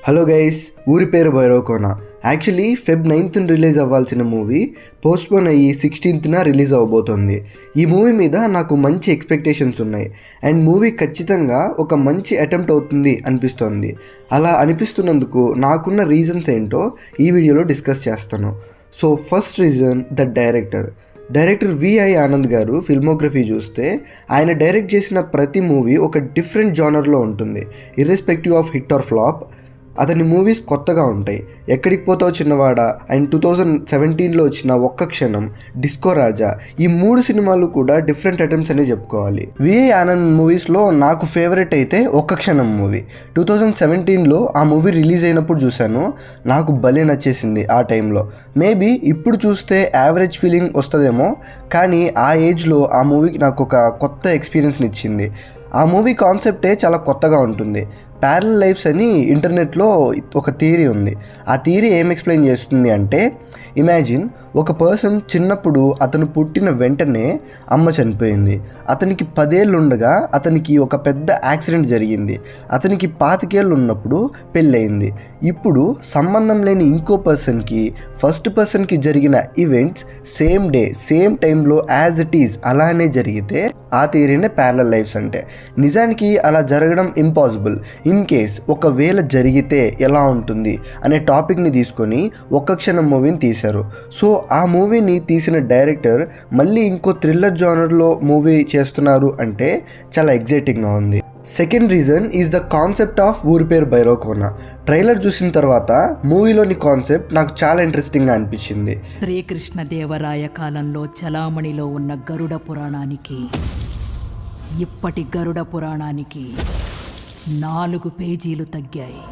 Hello guys, ఊరి పేరు Bhairavakona. Actually Feb 9th release అవ్వాల్సిన మూవీ పోస్ట్పోన్ అయ్యి 16th రిలీజ్ అవ్వబోతోంది. ఈ మూవీ మీద నాకు మంచి ఎక్స్పెక్టేషన్స్ ఉన్నాయి అండ్ మూవీ ఖచ్చితంగా ఒక మంచి అటెంప్ట్ అవుతుంది అనిపిస్తోంది. అలా అనిపిస్తున్నందుకు నాకున్న రీజన్స్ ఏంటో ఈ వీడియోలో డిస్కస్ చేస్తాను. So first reason, the director V I Anand garu filmography చూస్తే ఆయన డైరెక్ట్ చేసిన ప్రతి మూవీ ఒక డిఫరెంట్ జానర్లో ఉంటుంది. Irrespective of hit or flop, అతని మూవీస్ కొత్తగా ఉంటాయి. ఎక్కడికి పోతావు చిన్నవాడ అండ్ 2017లో వచ్చిన ఒక్క క్షణం, డిస్కో రాజా, ఈ 3 సినిమాలు కూడా డిఫరెంట్ అటెంప్ట్స్ అనే చెప్పుకోవాలి. విఐ ఆనంద్ మూవీస్లో నాకు ఫేవరెట్ అయితే ఒక్క క్షణం మూవీ. 2017లో ఆ మూవీ రిలీజ్ అయినప్పుడు చూశాను, నాకు భలే నచ్చేసింది ఆ టైంలో. మేబీ ఇప్పుడు చూస్తే యావరేజ్ ఫీలింగ్ వస్తుందేమో, కానీ ఆ ఏజ్లో ఆ మూవీకి నాకు ఒక కొత్త ఎక్స్పీరియన్స్ని ఇచ్చింది. ఆ మూవీ కాన్సెప్టే చాలా కొత్తగా ఉంటుంది. ప్యారలల్ లైఫ్స్ అని ఇంటర్నెట్లో ఒక థియరీ ఉంది. ఆ థియరీ ఏం ఎక్స్ప్లెయిన్ చేస్తుంది అంటే, ఇమాజిన్ ఒక పర్సన్ చిన్నప్పుడు అతను పుట్టిన వెంటనే అమ్మ చనిపోయింది. అతనికి 10 ఏళ్ళు ఉండగా అతనికి ఒక పెద్ద యాక్సిడెంట్ జరిగింది. అతనికి 25 ఏళ్ళు ఉన్నప్పుడు పెళ్ళయింది. ఇప్పుడు సంబంధం లేని ఇంకో పర్సన్కి ఫస్ట్ పర్సన్కి జరిగిన ఈవెంట్స్ సేమ్ డే సేమ్ టైంలో యాజ్ ఇట్ ఈజ్ అలానే జరిగితే ఆ థియరీనే ప్యారలల్ లైఫ్స్ అంటే. నిజానికి అలా జరగడం ఇంపాసిబుల్. ఇన్ కేస్ ఒకవేళ జరిగితే ఎలా ఉంటుంది అనే టాపిక్ని తీసుకొని ఒక్క క్షణం మూవీని తీశారు. సో ఆ మూవీని తీసిన డైరెక్టర్ మళ్ళీ ఇంకో థ్రిల్లర్ జానర్లో మూవీ చేస్తున్నారు అంటే చాలా ఎగ్జైటింగ్గా ఉంది. Second reason is the concept of ఊరి పేరు భైరవకోన. ట్రైలర్ చూసిన తర్వాత మూవీలోని కాన్సెప్ట్ నాకు చాలా ఇంట్రెస్టింగ్గా అనిపించింది. శ్రీకృష్ణదేవరాయ కాలంలో చలామణిలో ఉన్న గరుడ పురాణానికి ఇప్పటి గరుడ పురాణానికి 4 పేజీలు తగ్గాయి.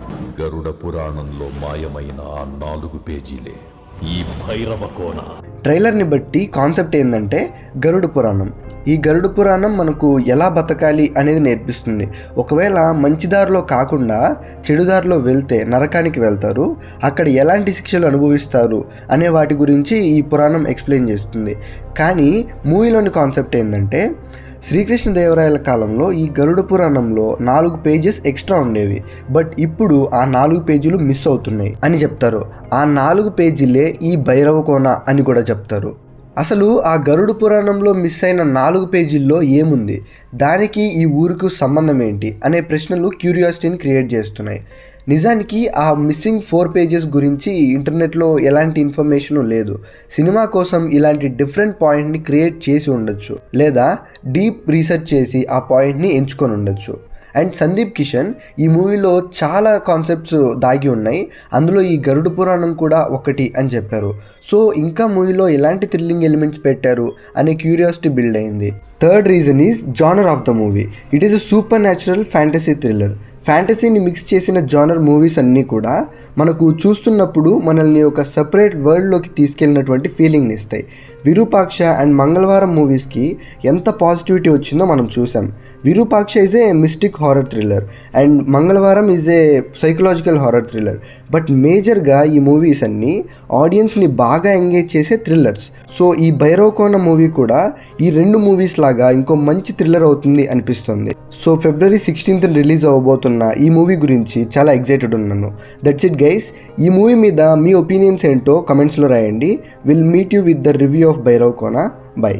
గరుడ పురాణంలో మాయమైన ఆ 4 పేజీలే ఈ భైరవ కోన. ట్రైలర్ని బట్టి కాన్సెప్ట్ ఏంటంటే గరుడ పురాణం. ఈ గరుడ పురాణం మనకు ఎలా బతకాలి అనేది నేర్పిస్తుంది. ఒకవేళ మంచి దారిలో కాకుండా చెడు దారిలో వెళ్తే నరకానికి వెళ్తారు, అక్కడ ఎలాంటి శిక్షలు అనుభవిస్తారు అనే వాటి గురించి ఈ పురాణం ఎక్స్ప్లెయిన్ చేస్తుంది. కానీ మూవీలోని కాన్సెప్ట్ ఏంటంటే, శ్రీకృష్ణదేవరాయల కాలంలో ఈ గరుడ పురాణంలో 4 పేజెస్ ఎక్స్ట్రా ఉండేవి, బట్ ఇప్పుడు ఆ 4 పేజీలు మిస్ అవుతున్నాయి అని చెప్తారు. ఆ 4 పేజీలే ఈ భైరవకోన అని కూడా చెప్తారు. అసలు ఆ గరుడ పురాణంలో మిస్ అయిన 4 పేజీల్లో ఏముంది, దానికి ఈ ఊరికి సంబంధం ఏంటి అనే ప్రశ్నలు క్యూరియాసిటీని క్రియేట్ చేస్తున్నాయి. నిజానికి ఆ మిస్సింగ్ 4 పేజెస్ గురించి ఇంటర్నెట్లో ఎలాంటి ఇన్ఫర్మేషను లేదు. సినిమా కోసం ఇలాంటి డిఫరెంట్ పాయింట్ని క్రియేట్ చేసి ఉండొచ్చు, లేదా డీప్ రీసెర్చ్ చేసి ఆ పాయింట్ని ఎంచుకొని ఉండొచ్చు. అండ్ సందీప్ కిషన్ ఈ మూవీలో చాలా కాన్సెప్ట్స్ దాగి ఉన్నాయి, అందులో ఈ గరుడ పురాణం కూడా ఒకటి అని చెప్పారు. సో ఇంకా మూవీలో ఎలాంటి థ్రిల్లింగ్ ఎలిమెంట్స్ పెట్టారు అనే క్యూరియాసిటీ బిల్డ్ అయింది. Third reason is genre of the movie. It is a supernatural fantasy thriller. ఫ్యాంటసీని మిక్స్ చేసిన జానర్ మూవీస్ అన్నీ కూడా మనకు చూస్తున్నప్పుడు మనల్ని ఒక సపరేట్ వరల్డ్లోకి తీసుకెళ్ళినటువంటి ఫీలింగ్ని ఇస్తాయి. విరూపాక్ష అండ్ మంగళవారం మూవీస్కి ఎంత పాజిటివిటీ వచ్చిందో మనం చూసాం. Virupaksha is a mystic horror thriller and Mangalavaaram is a psychological horror thriller. But మేజర్గా ఈ మూవీస్ అన్నీ ఆడియన్స్ని బాగా ఎంగేజ్ చేసే థ్రిల్లర్స్. సో ఈ భైరవకోన మూవీ కూడా ఈ 2 మూవీస్ లాగా ఇంకో మంచి థ్రిల్లర్ అవుతుంది అనిపిస్తుంది. సో February 16th రిలీజ్ అవ్వబోతున్న ఈ మూవీ గురించి చాలా ఎగ్జైటెడ్ ఉన్నాను. That's it guys. ఈ మూవీ మీద మీ ఒపీనియన్స్ ఏంటో కమెంట్స్లో రాయండి. Will meet you with the review of Bhairavakona. By.